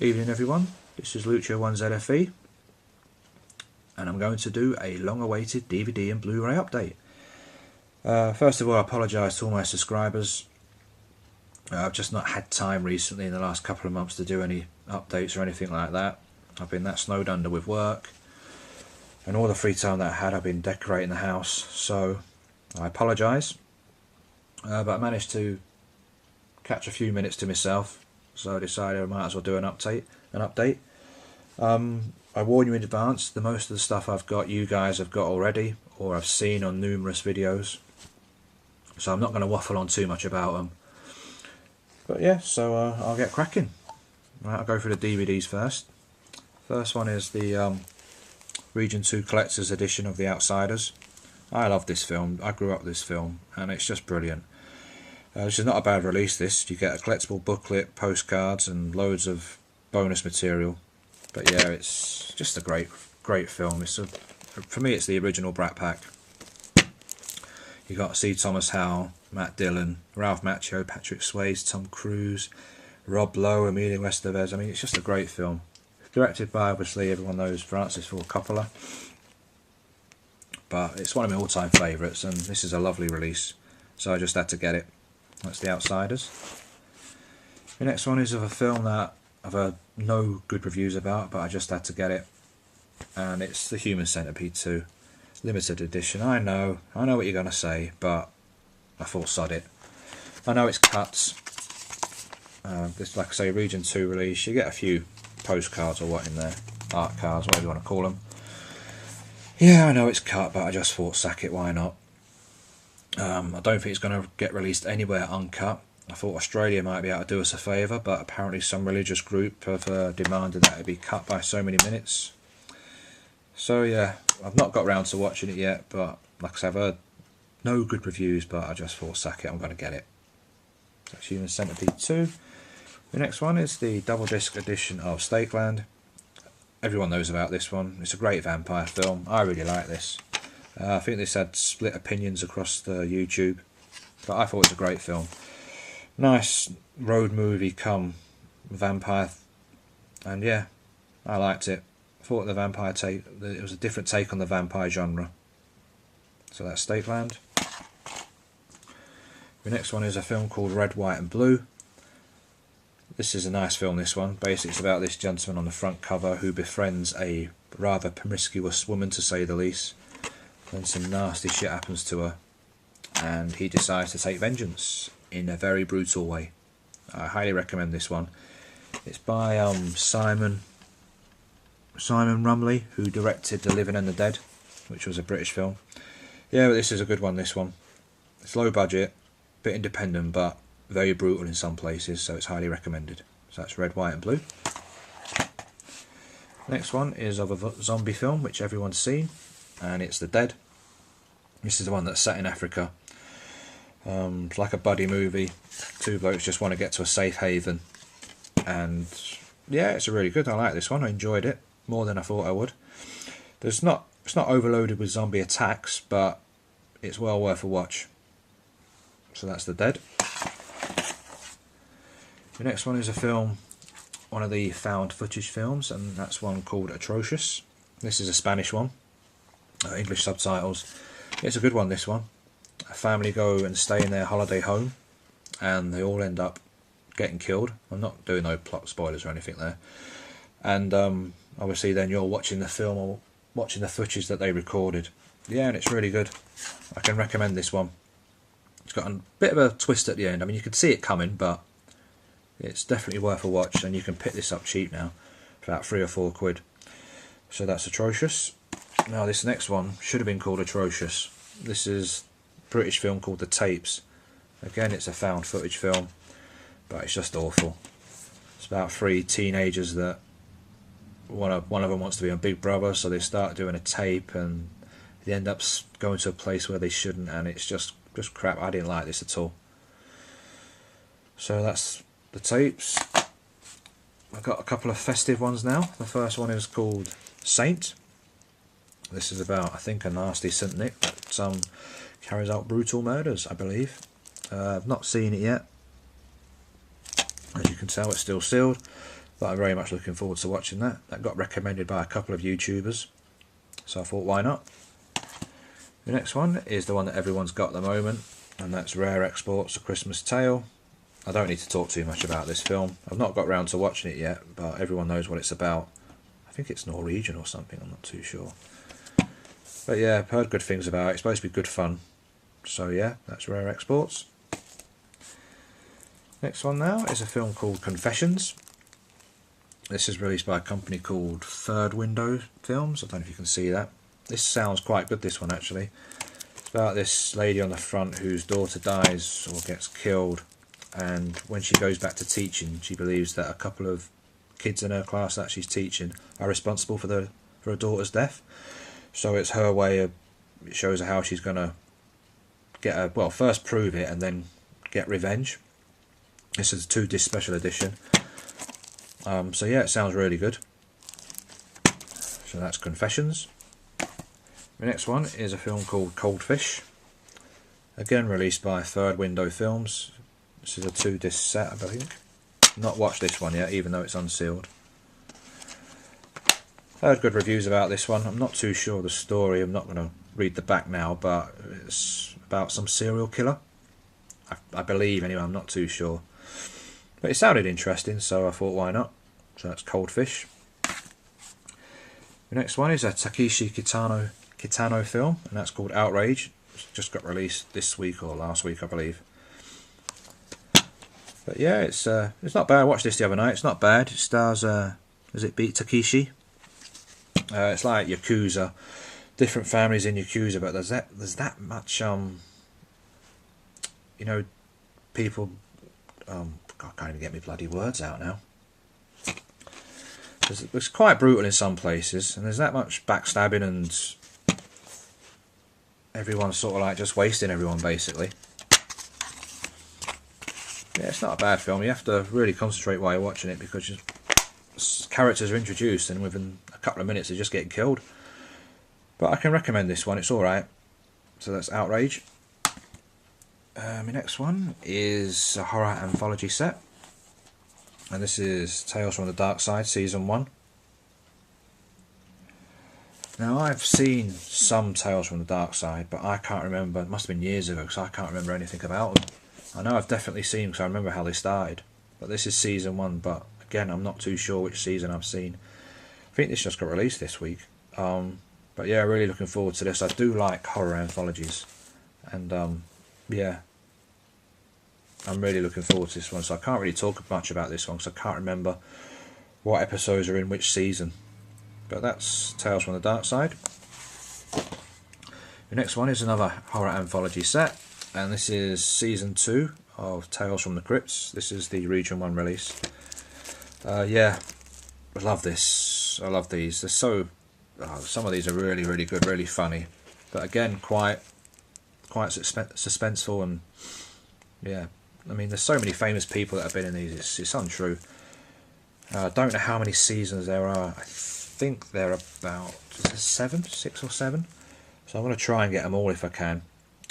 Evening everyone, this is Lucio1ZFE and I'm going to do a long-awaited DVD and Blu-ray update. First of all, I apologise to all my subscribers. I've just not had time recently in the last couple of months to do any updates or anything like that. I've been that snowed under with work, and all the free time that I had I've been decorating the house, so I apologise. But I managed to catch a few minutes to myself, so I decided I might as well do an update. I warn you in advance, the most of the stuff I've got you guys have got already, or I've seen on numerous videos, so I'm not going to waffle on too much about them. But yeah, so I'll get cracking. Right, I'll go through the DVDs first. First one is the Region 2 Collector's Edition of The Outsiders. I love this film, I grew up with this film, and it's just brilliant. This is not a bad release, this. You get a collectible booklet, postcards and loads of bonus material. But yeah, it's just a great film. For me, it's the original Brat Pack. You got C. Thomas Howell, Matt Dillon, Ralph Macchio, Patrick Swayze, Tom Cruise, Rob Lowe, Emilio Estevez. I mean, it's just a great film. Directed by, obviously, everyone knows, Francis Ford Coppola. But it's one of my all-time favourites, and this is a lovely release, so I just had to get it. That's The Outsiders. The next one is of a film that I've heard no good reviews about, but I just had to get it, and it's The Human Centipede 2 limited edition. I know what you're going to say, but I thought sod it. I know it's cuts. This, like I say, Region 2 release. You get a few postcards or what in there, art cards, whatever you want to call them. Yeah, I know it's cut, but I just thought sack it, why not? I don't think it's going to get released anywhere uncut. I thought Australia might be able to do us a favour, but apparently some religious group have demanded that it be cut by so many minutes. So yeah, I've not got round to watching it yet, but like I said, I've heard no good reviews, but I just thought sack it, I'm going to get it. That's Human Centipede 2. The next one is the double disc edition of Stakeland. Everyone knows about this one. It's a great vampire film. I really like this. I think this had split opinions across the YouTube, but I thought it was a great film. Nice road movie come vampire, and yeah, I liked it. I thought the vampire it was a different take on the vampire genre. So that's Stakeland. The next one is a film called Red, White and Blue. This is a nice film, this one. Basically it's about this gentleman on the front cover who befriends a rather promiscuous woman, to say the least. Then some nasty shit happens to her, and he decides to take vengeance in a very brutal way. I highly recommend this one. It's by Simon Rumley, who directed The Living and the Dead, which was a British film. Yeah, but this is a good one, this one. It's low budget, bit independent, but very brutal in some places, so it's highly recommended. So that's Red, White and Blue. Next one is of a zombie film, which everyone's seen, and it's The Dead. This is the one that's set in Africa. It's like a buddy movie. Two blokes just want to get to a safe haven, and yeah, it's really good. I like this one. I enjoyed it more than I thought I would. It's not overloaded with zombie attacks, but it's well worth a watch. So that's The Dead. The next one is a film, one of the found footage films, and that's one called Atrocious. This is a Spanish one, English subtitles. It's a good one, this one. A family go and stay in their holiday home, and they all end up getting killed. I'm not doing no plot spoilers or anything there. And obviously then you're watching the film or watching the footage that they recorded. Yeah, and it's really good. I can recommend this one. It's got a bit of a twist at the end. I mean, you can see it coming, but it's definitely worth a watch, and you can pick this up cheap now for about £3 or £4. So that's Atrocious. Now this next one should have been called Atrocious. This is a British film called The Tapes. Again, it's a found footage film, but it's just awful. It's about three teenagers that one of them wants to be on Big Brother, so they start doing a tape, and they end up going to a place where they shouldn't, and it's just crap. I didn't like this at all. So that's The Tapes. I've got a couple of festive ones now. The first one is called Saint. This is about, I think, a nasty St. Nick that carries out brutal murders, I believe. I've not seen it yet. As you can tell, it's still sealed. But I'm very much looking forward to watching that. That got recommended by a couple of YouTubers, so I thought, why not? The next one is the one that everyone's got at the moment, and that's Rare Exports: A Christmas Tale. I don't need to talk too much about this film. I've not got round to watching it yet, but everyone knows what it's about. I think it's Norwegian or something, I'm not too sure. But yeah, I've heard good things about it. It's supposed to be good fun. So yeah, that's Rare Exports. Next one now is a film called Confessions. This is released by a company called Third Window Films. I don't know if you can see that. This sounds quite good, this one actually. It's about this lady on the front whose daughter dies or gets killed, and when she goes back to teaching, she believes that a couple of kids in her class that she's teaching are responsible for her daughter's death. So it's her way of, it shows her how she's going to get her, well, first prove it and then get revenge. This is a 2-disc special edition. So yeah, it sounds really good. So that's Confessions. The next one is a film called Cold Fish. Again released by Third Window Films. This is a 2-disc set, I think. Not watched this one yet, even though it's unsealed. I heard good reviews about this one. I'm not too sure of the story. I'm not going to read the back now, but it's about some serial killer. I believe, anyway, I'm not too sure. But it sounded interesting, so I thought, why not? So that's Cold Fish. The next one is a Takeshi Kitano film, and that's called Outrage. It's just got released this week or last week, I believe. But yeah, it's not bad. I watched this the other night. It's not bad. It stars, does it beat Takeshi? It's like Yakuza, different families in Yakuza, but there's that much you know, people. God, I can't even get my bloody words out now. It's quite brutal in some places, and there's that much backstabbing and everyone's sort of like just wasting everyone basically. Yeah, it's not a bad film. You have to really concentrate while you're watching it because characters are introduced and within a couple of minutes they just get killed. But I can recommend this one. It's alright. So that's Outrage. My next one is a horror anthology set, and this is Tales from the Dark Side Season 1. Now I've seen some Tales from the Dark Side, but I can't remember. It must have been years ago because I can't remember anything about them. I know I've definitely seen them because I remember how they started, but this is Season 1, but again I'm not too sure which season I've seen. I think this just got released this week. But yeah, really looking forward to this. I do like horror anthologies, and yeah, I'm really looking forward to this one. So I can't really talk much about this one because I can't remember what episodes are in which season. But that's Tales from the Dark Side. The next one is another horror anthology set, and this is Season 2 of Tales from the Crypts. This is the Region 1 release. Yeah, I love this. I love these. They're so... some of these are really, really good, really funny. But again, quite suspenseful, and yeah, I mean, there's so many famous people that have been in these. It's untrue. I don't know how many seasons there are. I think there are about 6 or 7. So I'm going to try and get them all if I can.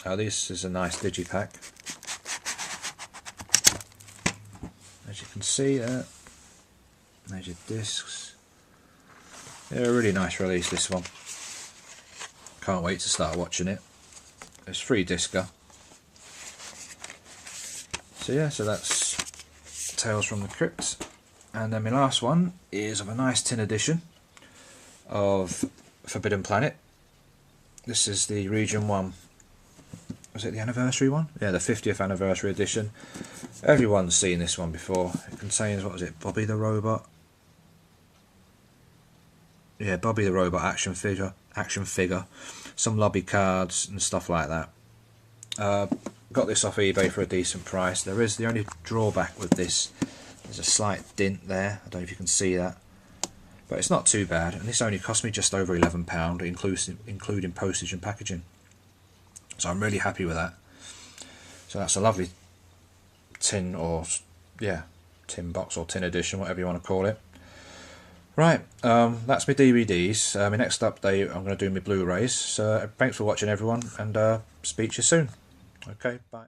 This is a nice digipack. As you can see there, there's your discs. Yeah, a really nice release, this one. Can't wait to start watching it. It's 3-discer. So yeah, so that's Tales from the Crypt. And then my last one is of a nice tin edition of Forbidden Planet. This is the Region 1. Was it the anniversary one? Yeah, the 50th anniversary edition. Everyone's seen this one before. It contains, what was it, Bobby the Robot? Yeah, Bobby the Robot action figure, some lobby cards and stuff like that. Got this off eBay for a decent price. There is the only drawback with this. There's a slight dint there. I don't know if you can see that, but it's not too bad. And this only cost me just over £11, including postage and packaging. So I'm really happy with that. So that's a lovely tin, or yeah, tin box or tin edition, whatever you want to call it. Right, that's my DVDs. My next update, I'm going to do my Blu-rays. So thanks for watching, everyone, and speak to you soon. Okay, bye.